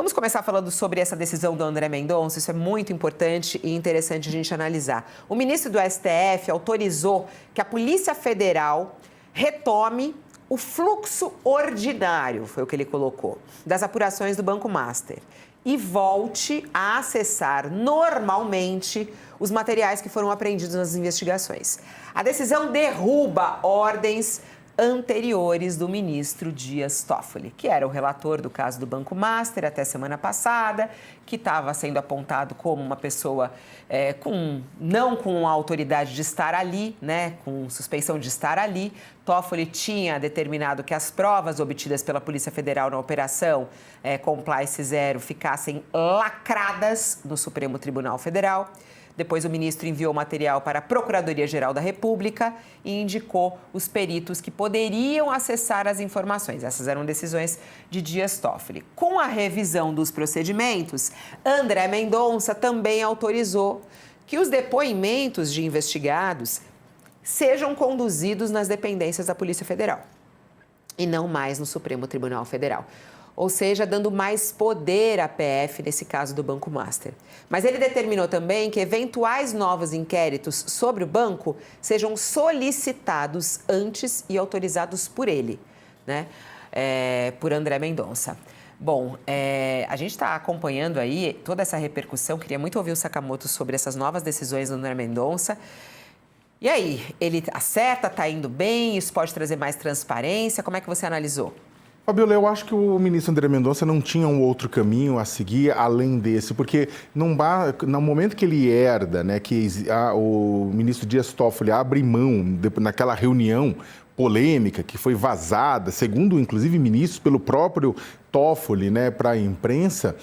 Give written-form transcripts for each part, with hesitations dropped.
Vamos começar falando sobre essa decisão do André Mendonça. Isso é muito importante e interessante a gente analisar. O ministro do STF autorizou que a Polícia Federal retome o fluxo ordinário, foi o que ele colocou, das apurações do Banco Master e volte a acessar normalmente os materiais que foram apreendidos nas investigações. A decisão derruba ordens anteriores do ministro Dias Toffoli, que era o relator do caso do Banco Master até semana passada, que estava sendo apontado como uma pessoa não com a autoridade de estar ali, né, com suspeição de estar ali. Toffoli tinha determinado que as provas obtidas pela Polícia Federal na operação Compliance Zero ficassem lacradas no Supremo Tribunal Federal. Depois o ministro enviou o material para a Procuradoria-Geral da República e indicou os peritos que poderiam acessar as informações. Essas eram decisões de Dias Toffoli. Com a revisão dos procedimentos, André Mendonça também autorizou que os depoimentos de investigados sejam conduzidos nas dependências da Polícia Federal e não mais no Supremo Tribunal Federal. Ou seja, dando mais poder à PF nesse caso do Banco Master. Mas ele determinou também que eventuais novos inquéritos sobre o banco sejam solicitados antes e autorizados por ele, né? Por André Mendonça. Bom, a gente está acompanhando aí toda essa repercussão. Queria muito ouvir o Sakamoto sobre essas novas decisões do André Mendonça. E aí, ele acerta, está indo bem? Isso pode trazer mais transparência? Como é que você analisou? Fabiola, eu acho que o ministro André Mendonça não tinha um outro caminho a seguir além desse, porque no momento que ele herda, né, que o ministro Dias Toffoli abre mão naquela reunião polêmica que foi vazada, segundo inclusive ministros pelo próprio Toffoli, né, para a imprensa.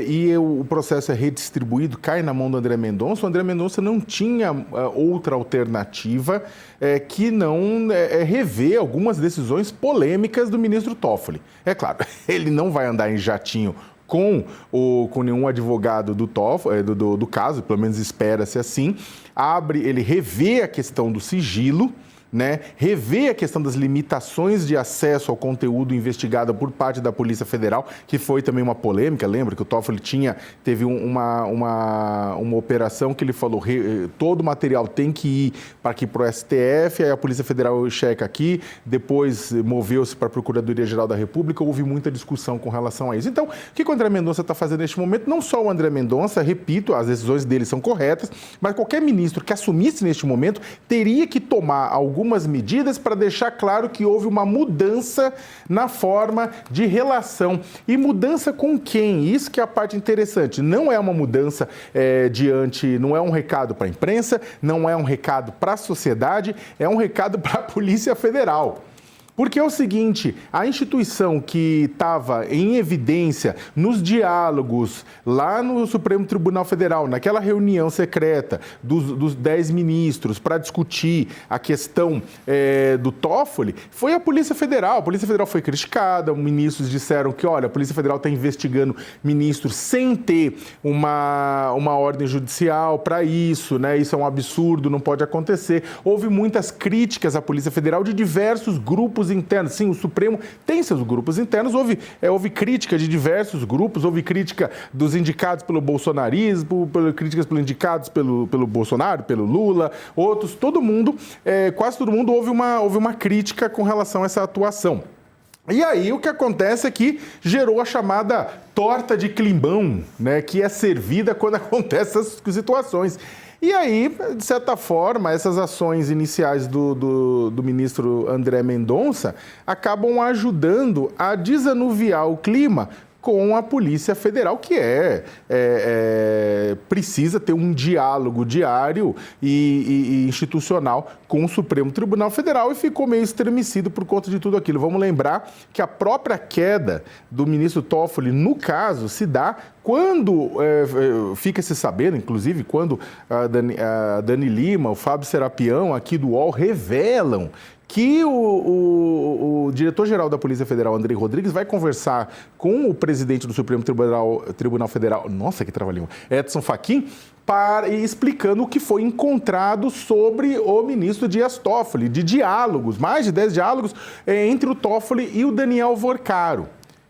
E o processo é redistribuído, cai na mão do André Mendonça. O André Mendonça não tinha outra alternativa que não rever algumas decisões polêmicas do ministro Toffoli. É claro, ele não vai andar em jatinho com nenhum advogado do caso, pelo menos espera-se assim. Ele revê a questão do sigilo, né, rever a questão das limitações de acesso ao conteúdo investigado por parte da Polícia Federal, que foi também uma polêmica. Lembra que o Toffoli teve uma operação que ele falou, todo o material tem que ir para o STF, aí a Polícia Federal checa aqui, depois moveu-se para a Procuradoria-Geral da República, houve muita discussão com relação a isso. Então, o que o André Mendonça está fazendo neste momento? Não só o André Mendonça, repito, as decisões dele são corretas, mas qualquer ministro que assumisse neste momento teria que tomar algumas medidas para deixar claro que houve uma mudança na forma de relação. E mudança com quem? Isso que é a parte interessante. Não é uma mudança não é um recado para a imprensa, não é um recado para a sociedade, é um recado para a Polícia Federal. Porque é o seguinte, a instituição que estava em evidência nos diálogos lá no Supremo Tribunal Federal, naquela reunião secreta dos 10 ministros para discutir a questão do Toffoli, foi a Polícia Federal. A Polícia Federal foi criticada, os ministros disseram que, olha, a Polícia Federal está investigando ministros sem ter uma ordem judicial para isso, né? Isso é um absurdo, não pode acontecer. Houve muitas críticas à Polícia Federal de diversos grupos internos. Sim, o Supremo tem seus grupos internos, houve crítica de diversos grupos, houve crítica dos indicados pelo bolsonarismo, críticas pelos indicados pelo Bolsonaro, pelo Lula, outros, todo mundo, quase todo mundo houve uma crítica com relação a essa atuação. E aí o que acontece é que gerou a chamada torta de climbão, né, que é servida quando acontecem essas situações. E aí, de certa forma, essas ações iniciais do ministro André Mendonça acabam ajudando a desanuviar o clima com a Polícia Federal, que precisa ter um diálogo diário e institucional com o Supremo Tribunal Federal, e ficou meio estremecido por conta de tudo aquilo. Vamos lembrar que a própria queda do ministro Toffoli, no caso, se dá quando fica-se sabendo, inclusive, quando a Dani Lima, o Fábio Serapião, aqui do UOL, revelam que o diretor-geral da Polícia Federal, Andrei Rodrigues, vai conversar com o presidente do Supremo Tribunal Federal, nossa, que trava-língua, Edson Fachin, explicando o que foi encontrado sobre o ministro Dias Toffoli, de diálogos, mais de 10 diálogos entre o Toffoli e o Daniel Vorcaro.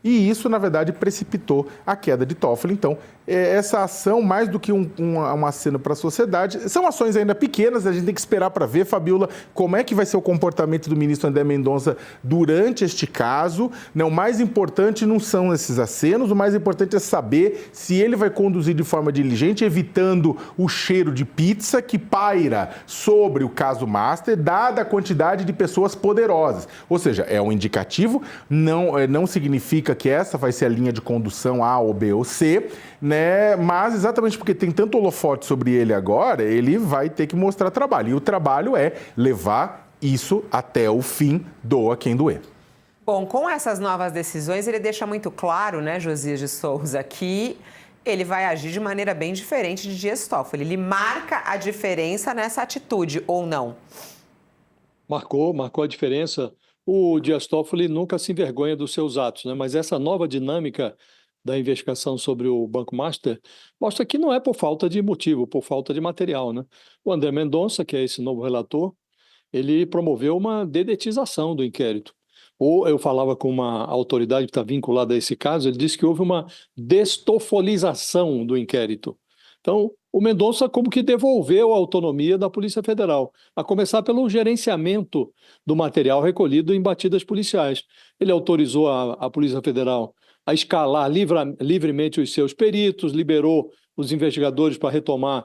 e isso, na verdade, precipitou a queda de Toffoli. Então, essa ação, mais do que um aceno para a sociedade, são ações ainda pequenas, a gente tem que esperar para ver, Fabiola, como é que vai ser o comportamento do ministro André Mendonça durante este caso. O mais importante não são esses acenos, o mais importante é saber se ele vai conduzir de forma diligente, evitando o cheiro de pizza que paira sobre o caso Master, dada a quantidade de pessoas poderosas. Ou seja, é um indicativo, não significa que essa vai ser a linha de condução A ou B ou C, né? Mas exatamente porque tem tanto holofote sobre ele agora, ele vai ter que mostrar trabalho. E o trabalho é levar isso até o fim, doa quem doer. Bom, com essas novas decisões, ele deixa muito claro, né, Josias de Souza, que ele vai agir de maneira bem diferente de Dias Toffoli. Ele marca a diferença nessa atitude, ou não? Marcou a diferença. O Dias Toffoli nunca se envergonha dos seus atos, né? Mas essa nova dinâmica da investigação sobre o Banco Master mostra que não é por falta de motivo, por falta de material, né? O André Mendonça, que é esse novo relator, ele promoveu uma dedetização do inquérito. Ou eu falava com uma autoridade que está vinculada a esse caso, ele disse que houve uma destofolização do inquérito. Então, o Mendonça como que devolveu a autonomia da Polícia Federal, a começar pelo gerenciamento do material recolhido em batidas policiais. Ele autorizou a Polícia Federal a escalar livremente os seus peritos, liberou os investigadores para retomar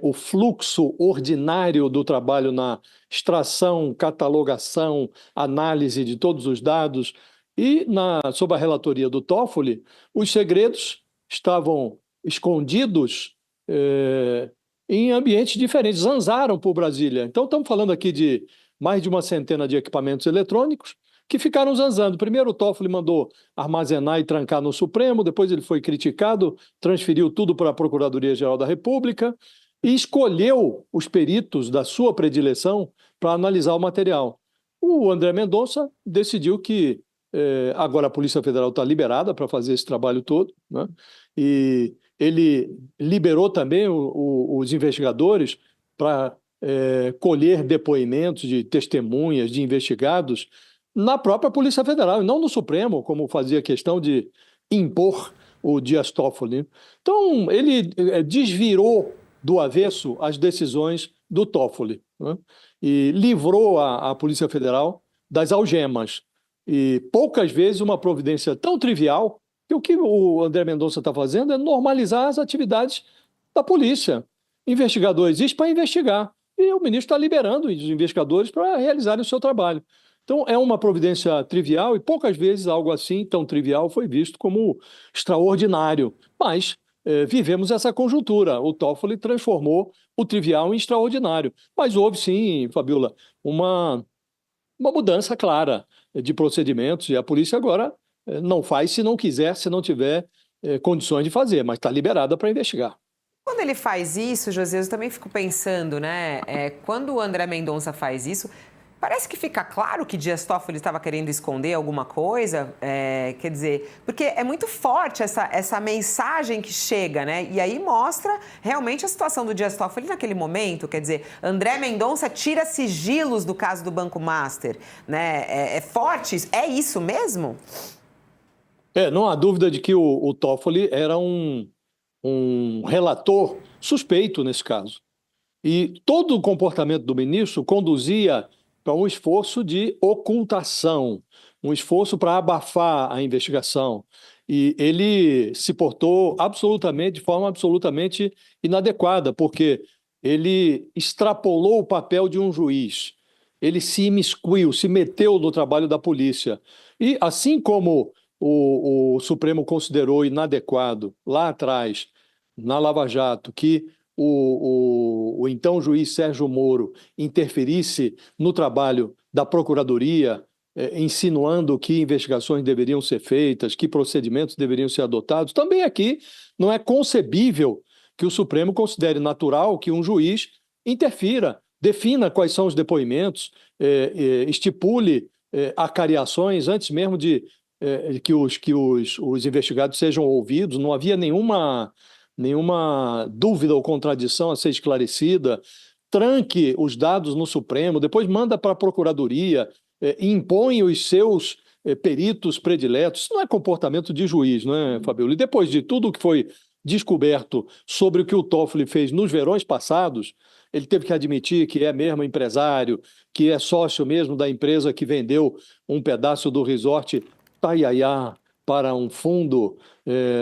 o fluxo ordinário do trabalho na extração, catalogação, análise de todos os dados. E, sob a relatoria do Toffoli, os segredos estavam escondidos em ambientes diferentes, zanzaram por Brasília. Então, estamos falando aqui de mais de uma centena de equipamentos eletrônicos que ficaram zanzando. Primeiro o Toffoli mandou armazenar e trancar no Supremo, depois ele foi criticado, transferiu tudo para a Procuradoria-Geral da República e escolheu os peritos da sua predileção para analisar o material. O André Mendonça decidiu que agora a Polícia Federal está liberada para fazer esse trabalho todo, né? E ele liberou também os investigadores para colher depoimentos de testemunhas, de investigados, na própria Polícia Federal, e não no Supremo, como fazia questão de impor o Dias Toffoli. Então, ele desvirou do avesso as decisões do Toffoli, né? E livrou a Polícia Federal das algemas. E poucas vezes uma providência tão trivial que o que o André Mendonça está fazendo é normalizar as atividades da polícia. Investigador existe para investigar. E o ministro está liberando os investigadores para realizarem o seu trabalho. Então, é uma providência trivial e poucas vezes algo assim, tão trivial, foi visto como extraordinário. Mas vivemos essa conjuntura. O Toffoli transformou o trivial em extraordinário. Mas houve, sim, Fabiola, uma mudança clara de procedimentos e a polícia agora não faz se não quiser, se não tiver condições de fazer, mas está liberada para investigar. Quando ele faz isso, José, eu também fico pensando, né? Quando o André Mendonça faz isso, parece que fica claro que Dias Toffoli estava querendo esconder alguma coisa, quer dizer, porque é muito forte essa mensagem que chega, né? E aí mostra realmente a situação do Dias Toffoli naquele momento, quer dizer, André Mendonça tira sigilos do caso do Banco Master, né? É forte isso? É isso mesmo? Não há dúvida de que o Toffoli era um relator suspeito nesse caso. E todo o comportamento do ministro conduzia para um esforço de ocultação, um esforço para abafar a investigação. E ele se portou de forma absolutamente inadequada, porque ele extrapolou o papel de um juiz, ele se imiscuiu, se meteu no trabalho da polícia. E assim como o Supremo considerou inadequado lá atrás, na Lava Jato, que o então juiz Sérgio Moro interferisse no trabalho da Procuradoria, insinuando que investigações deveriam ser feitas, que procedimentos deveriam ser adotados. Também aqui não é concebível que o Supremo considere natural que um juiz interfira, defina quais são os depoimentos, estipule acariações antes mesmo de que os investigados sejam ouvidos. Não havia nenhuma dúvida ou contradição a ser esclarecida, tranque os dados no Supremo, depois manda para a Procuradoria, impõe os seus peritos prediletos. Isso não é comportamento de juiz, não é, Fabiola? E depois de tudo que foi descoberto sobre o que o Toffoli fez nos verões passados, ele teve que admitir que é mesmo empresário, que é sócio mesmo da empresa que vendeu um pedaço do resort Taiaiá para um fundo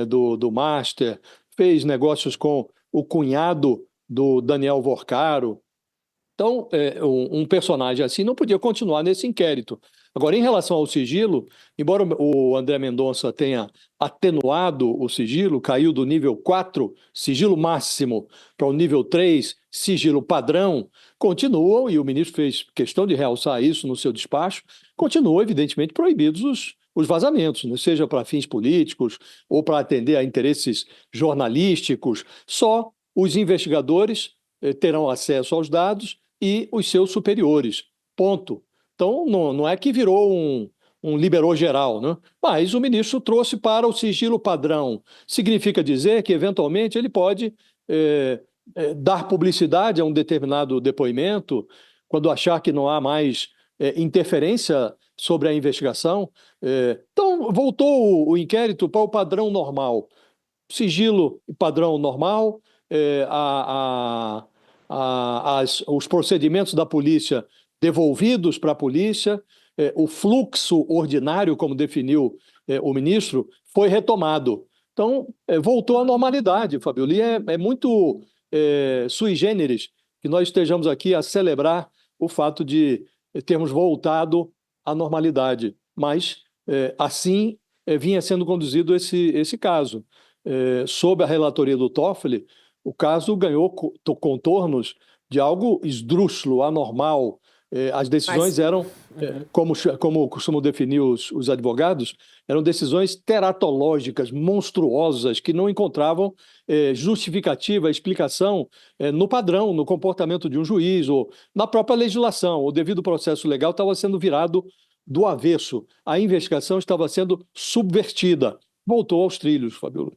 do Master, fez negócios com o cunhado do Daniel Vorcaro. Então, um personagem assim não podia continuar nesse inquérito. Agora, em relação ao sigilo, embora o André Mendonça tenha atenuado o sigilo, caiu do nível 4, sigilo máximo, para o nível 3, sigilo padrão, continuam, e o ministro fez questão de realçar isso no seu despacho, continuam, evidentemente, proibidos os vazamentos, né? Seja para fins políticos ou para atender a interesses jornalísticos. Só os investigadores terão acesso aos dados e os seus superiores. Ponto. Então, não é que virou um liberou geral, né? Mas o ministro trouxe para o sigilo padrão. Significa dizer que, eventualmente, ele pode dar publicidade a um determinado depoimento quando achar que não há mais interferência sobre a investigação. Então, voltou o inquérito para o padrão normal. Sigilo padrão normal, os procedimentos da polícia devolvidos para a polícia, o fluxo ordinário, como definiu o ministro, foi retomado. Então, voltou à normalidade, Fabiola. E é muito sui generis que nós estejamos aqui a celebrar o fato de termos voltado à normalidade. Mas, assim, vinha sendo conduzido esse caso. Sob a relatoria do Toffoli, o caso ganhou contornos de algo esdrúxulo, anormal. As decisões eram, como costumam definir os advogados, eram decisões teratológicas, monstruosas, que não encontravam justificativa, explicação no padrão, no comportamento de um juiz ou na própria legislação. O devido processo legal estava sendo virado do avesso. A investigação estava sendo subvertida. Voltou aos trilhos, Fabiola.